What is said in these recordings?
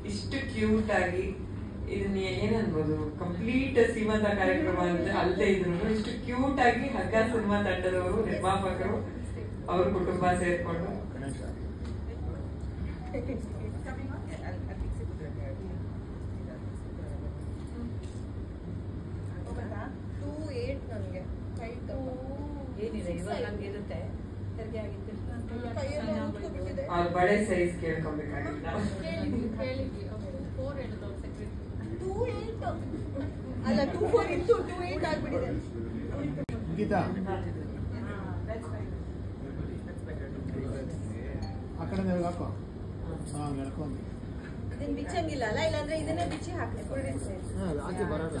ಇಷ್ಟು ಕ್ಯೂಟ್ ಆಗಿ ಇದನ್ನ ಏನನ್ಬೋದು ಕಂಪ್ಲೀಟ್ ಸೀಮಂತ ಕಾರ್ಯಕ್ರಮ ಅಲ್ಲದೆ ಇದ್ರು ಇಷ್ಟು ಕ್ಯೂಟ್ ಆಗಿ ಹಗ್ಗ ಸಿನಿಮಾ ತಂಡದವರು ನಿರ್ಮಾಪಕರು ಅವ್ರ ಕುಟುಂಬ ಸೇರ್ಕೊಂಡು ಅವ್ರ ಬಳೆ ಸೈಜ್ ಕೇಳ್ಕೊಬೇಕಾಗಿಲ್ಲ ಅಲ್ಲ 24 ಇತ್ತು 28 ಆಗ್ಬಿಟ್ಟಿದೆ ಗೀತಾ ಆ ಕಡೆ ಹಾಕೋ ನಡ್ಕೊಂಡು ಇದನ್ನ ಬಿಚ್ಚಂಗಿಲ್ಲ ಅಲ್ಲ ಇಲ್ಲಾಂದ್ರೆ ಇದನ್ನೇ ಬಿಚ್ಚಿ ಹಾಕ್ಲಿ ಹಾಕಿ ಬರಲ್ಲ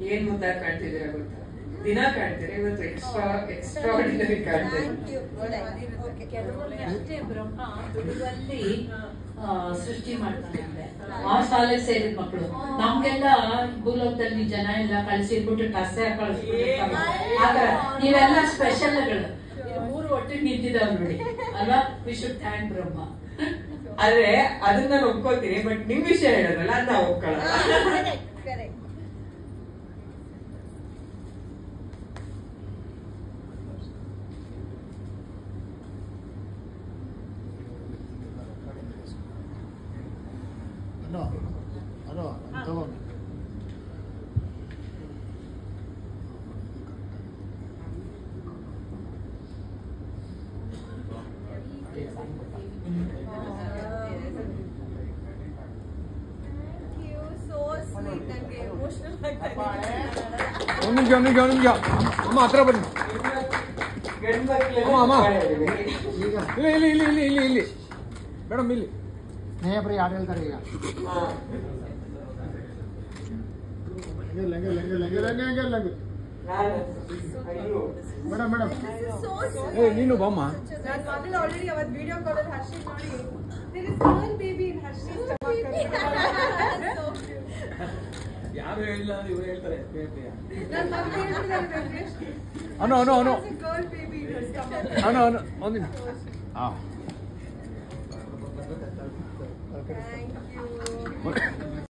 ಏನ್ ಮುದ್ದಾಗಿ ಕಾಣ್ತಿದ್ದೀರಾ ಗೊತ್ತಾ ದಿನ ಕಾಣ್ತೀರಾ ಇವತ್ತು ಎಕ್ಸ್ಟ್ರಾರ್ಡಿನರಿ ಕಾಣ್ತೀರಿ ಅಷ್ಟೇ ಬ್ರಹ್ಮ ಹುಡುಗಲ್ಲಿ ಸೃಷ್ಟಿ ಮಾಡ್ತಾನೆ ಆ ಶಾಲೆ ಸೇರಿದ ಮಕ್ಕಳು ನಮ್ಗೆಲ್ಲ ಭೂಲೋಕದಲ್ಲಿ ಜನ ಎಲ್ಲ ಕಳಿಸಿಬಿಟ್ಟು ಕಸೆ ಆತರ ನೀವೆಲ್ಲ ಸ್ಪೆಷಲ್ಗಳು ಮೂರು ಒಟ್ಟಿಗೆ ನಿಂತಿದ್ದಾವ್ ನೋಡಿ ಅಲ್ವಾ ವಿ ಶುಡ್ ಥ್ಯಾಂಕ್ ಬ್ರಹ್ಮ ಆದ್ರೆ ಅದನ್ನ ನಾನು ಒಪ್ಕೋತೀನಿ ಬಟ್ ನಿಮ್ ವಿಷಯ ಹೇಳೋದಲ್ಲ ಅದ್ ನಾವು ಒಪ್ಕೊಳ್ಳೋಣ ಅಲೋ ತಗೊಂಡು ಒಂದು ನಿಮಿಷ ಅಮ್ಮ ಹತ್ರ ಬನ್ನಿ ಅಮ್ಮ ಇಲ್ಲಿ ಇಲ್ಲಿ ಇಲ್ಲಿ ಇಲ್ಲಿ ಇಲ್ಲಿ ಮೇಡಮ್ ಇಲ್ಲಿ ಸ್ನೇಹಪ್ರಿಯ ಯಾರು ಹೇಳ್ತಾರೆ ಈಗ ಮೇಡಮ್ ಮೇಡಮ್ ಏ ನೀನು ಬಾಮ್ಮ ನಾನು ಆಲ್ರೆಡಿ ಅವತ್ತು ವಿಡಿಯೋ ಕಾಲ್ ಹರ್ಷಿತ್ ನೋಡಿ there is girl baby in Harshit's stomach ಯಾರು ಹೇಳಿಲ್ಲ ಇವರು ಹೇಳ್ತಾರೆ ನನ್ನ ಮಗ ಹೇಳ್ತಿದ್ದಾರೆ ಅನು ಅನು ಅನು girl baby in her stomach ಅನು ಅನು ಒಂದಿನ thank you